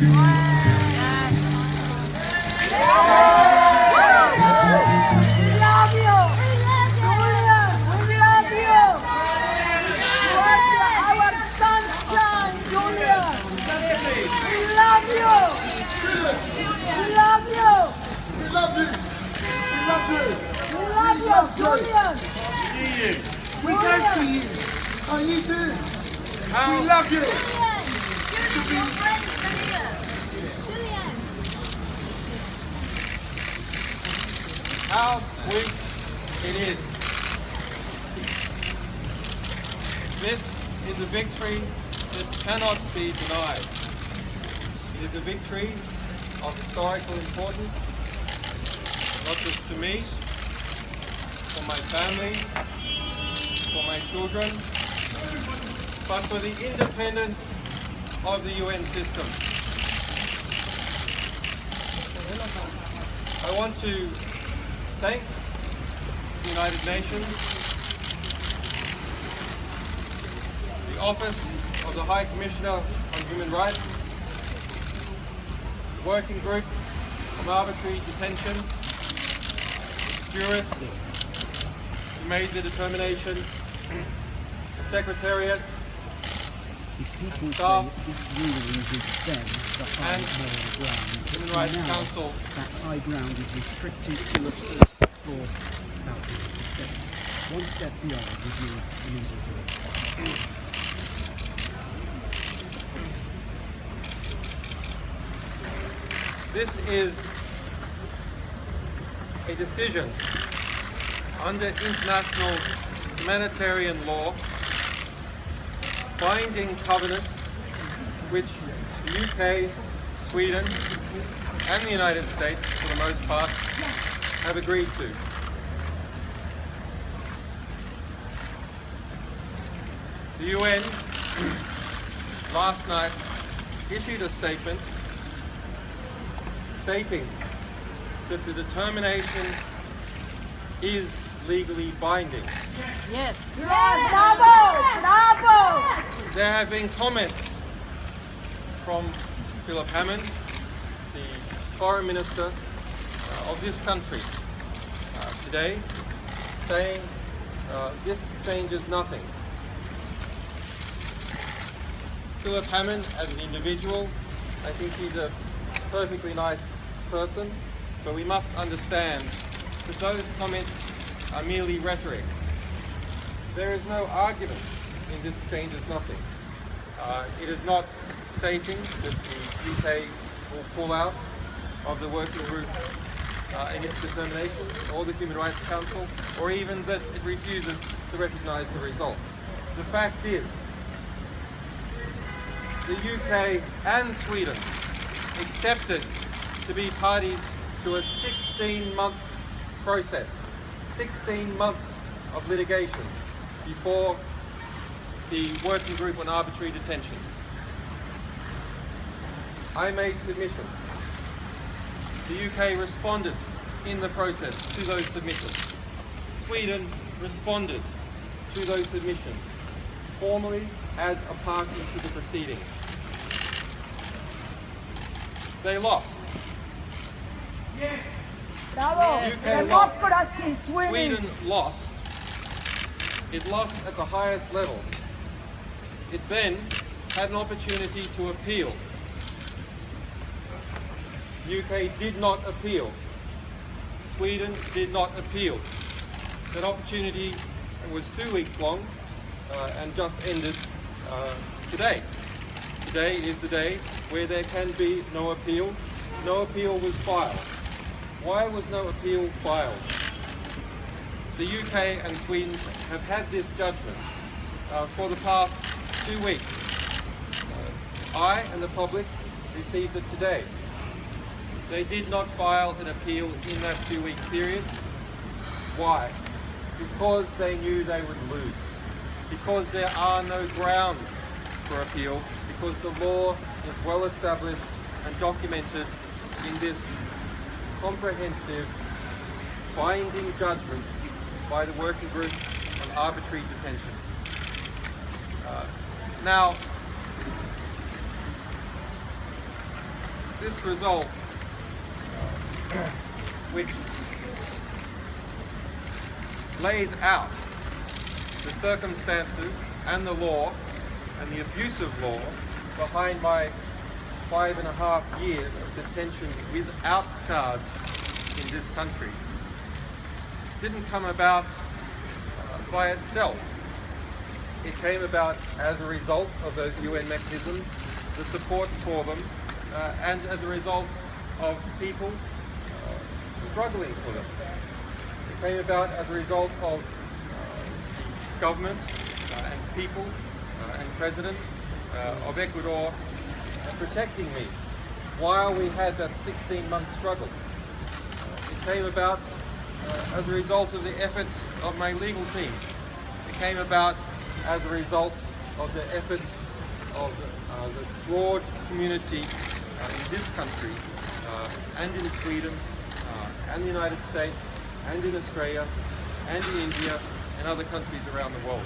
Julian! We can't see you. Are you too? We love you. How sweet it is. This is a victory that cannot be denied. It is a victory of historical importance, not just to me, for my family, for my children, but for the independence of the UN system. I want to thank the United Nations, the Office of the High Commissioner on Human Rights, the Working Group on Arbitrary Detention, its jurists who made the determination, the Secretariat, People staff, say this ruling gives them the high moral ground. Human Rights Now, Council. that high ground is restricted to a first floor balcony instead. One step beyond review immediately. This is a decision under international humanitarian law, binding covenant which the UK, Sweden and the United States, for the most part, have agreed to. The UN last night issued a statement stating that the determination is legally binding. Yes. Bravo! Bravo! There have been comments from Philip Hammond, the Foreign Minister of this country, today, saying this changes nothing. Philip Hammond, as an individual, I think he's a perfectly nice person, but we must understand that those comments are merely rhetoric. There is no argument in this changes nothing. It is not stating that the UK will pull out of the working group in its determination, or the Human Rights Council, or even that it refuses to recognise the result. The fact is, the UK and Sweden accepted to be parties to a 16-month process, 16 months of litigation before the Working Group on Arbitrary Detention. I made submissions. The UK responded in the process to those submissions. Sweden responded to those submissions formally as a party to the proceedings. They lost. Yes. Bravo! UK Democracy is winning. Sweden lost. It lost at the highest level. It then had an opportunity to appeal. UK did not appeal. Sweden did not appeal. That opportunity was 2 weeks long and just ended today. Today is the day where there can be no appeal. No appeal was filed. Why was no appeal filed? The UK and Sweden have had this judgment for the past 2 weeks. I and the public received it today. They did not file an appeal in that 2-week period. Why? Because they knew they would lose. Because there are no grounds for appeal, because the law is well established and documented in this comprehensive, binding judgment by the Working Group on Arbitrary Detention. Now, this result, which lays out the circumstances and the law and the abusive law behind my 5.5 years of detention without charge in this country, didn't come about by itself. It came about as a result of those UN mechanisms, the support for them, and as a result of people struggling for them. It came about as a result of government and people and president of Ecuador protecting me while we had that 16-month struggle. It came about as a result of the efforts of my legal team. It came about as a result of the efforts of the broad community in this country and in Sweden and the United States and in Australia and in India and other countries around the world.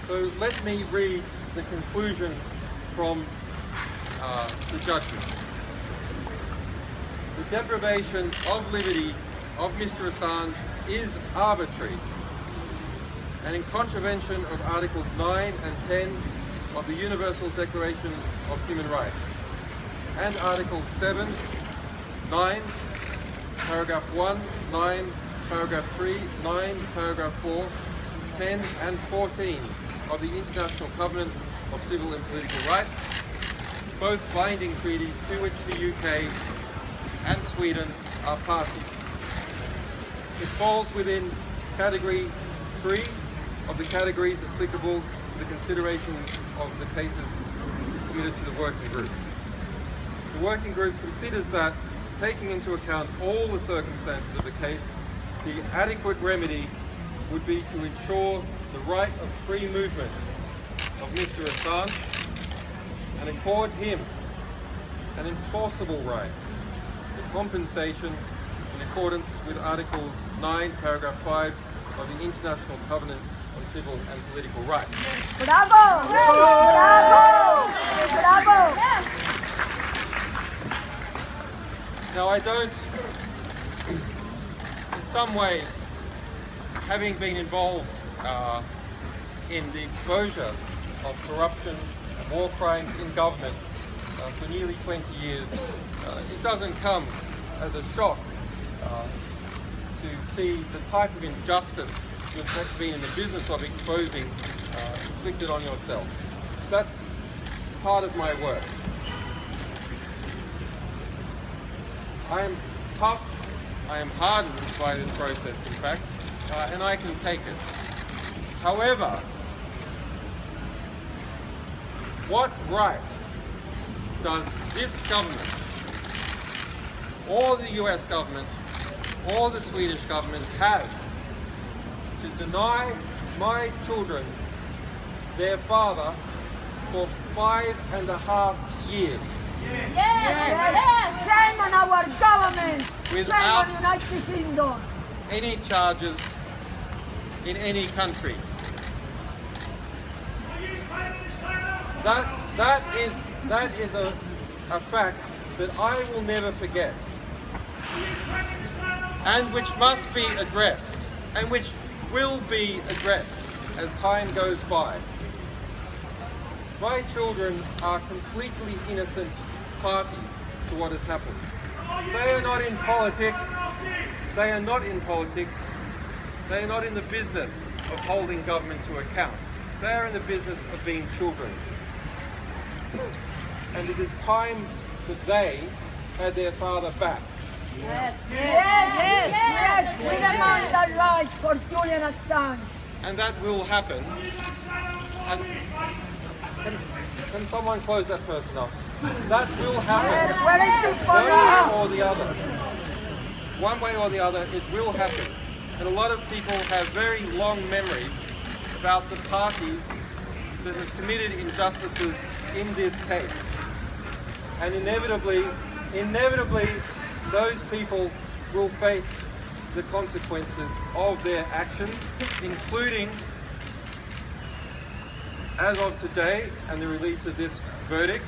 So let me read the conclusion from the judgment. The deprivation of liberty of Mr. Assange is arbitrary and in contravention of Articles 9 and 10 of the Universal Declaration of Human Rights and Articles 7, 9, Paragraph 1, 9, Paragraph 3, 9, Paragraph 4, 10 and 14 of the International Covenant of Civil and Political Rights, both binding treaties to which the UK and Sweden are parties. It falls within Category 3 of the categories applicable to the consideration of the cases submitted to the working group. The working group considers that, taking into account all the circumstances of the case, the adequate remedy would be to ensure the right of free movement of Mr. Assange and accord him an enforceable right to compensation in accordance with Articles 9, Paragraph 5 of the International Covenant on Civil and Political Rights. Bravo! Bravo! Bravo! Now I don't, in some ways, having been involved in the exposure of corruption and war crimes in government for nearly 20 years, it doesn't come as a shock to see the type of injustice you've been in the business of exposing inflicted on yourself. That's part of my work. I am tough, I am hardened by this process, in fact, and I can take it. However, what right does this government, or the US government, or the Swedish government have to deny my children their father for 5.5 years? Yes! Shame on our government! Without Shame on United Kingdom! any charges in any country. That is a fact that I will never forget, and which must be addressed, and which will be addressed as time goes by. My children are completely innocent parties to what has happened. They are not in politics. They are not in politics. They are not in the business of holding government to account. They are in the business of being children. And it is time that they had their father back. Yes! Yes! Yes! We demand the right for Julian Assange! And that will happen. And can someone close that person up? That will happen. Where is it for One now? way or the other. One way or the other, it will happen. And a lot of people have very long memories about the parties that have committed injustices in this case. And inevitably, those people will face the consequences of their actions, including as of today and the release of this verdict,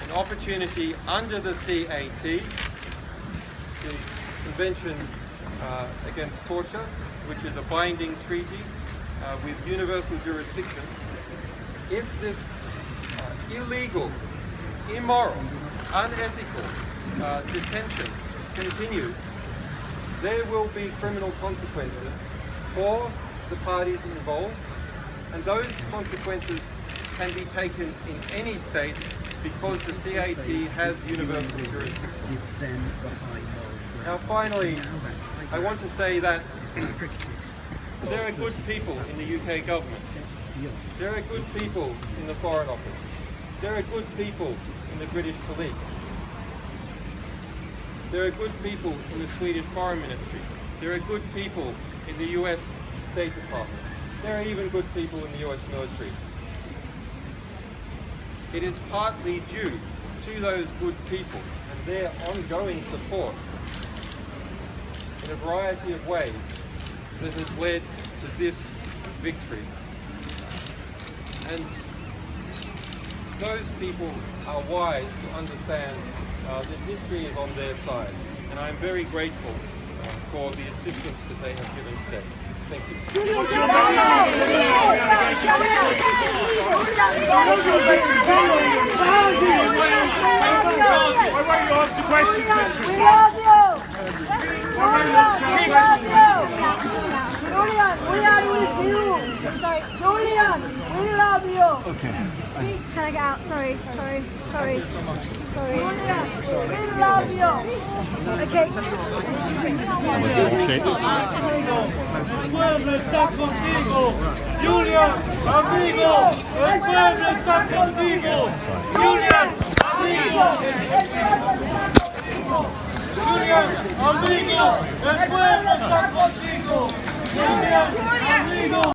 an opportunity under the CAT, the Convention Against Torture, which is a binding treaty with universal jurisdiction. If this illegal, immoral, unethical detention continues, there will be criminal consequences for the parties involved, and those consequences can be taken in any state because the CAT has universal jurisdiction. It's then the high moral Now finally, I want to say that restricted. there are good people in the UK government. There are good people in the Foreign Office. There are good people in the British police. There are good people in the Swedish Foreign Ministry. There are good people in the US State Department. There are even good people in the US military. It is partly due to those good people and their ongoing support in a variety of ways that has led to this victory. And those people are wise to understand that history is on their side. And I'm very grateful for the assistance that they have given today. Thank you. Julian, we love you. Can I get out? Sorry. Julian, we love you. Okay. El pueblo está contigo. Julian, amigo. El pueblo está contigo. Julian, amigo. Julian, amigo. El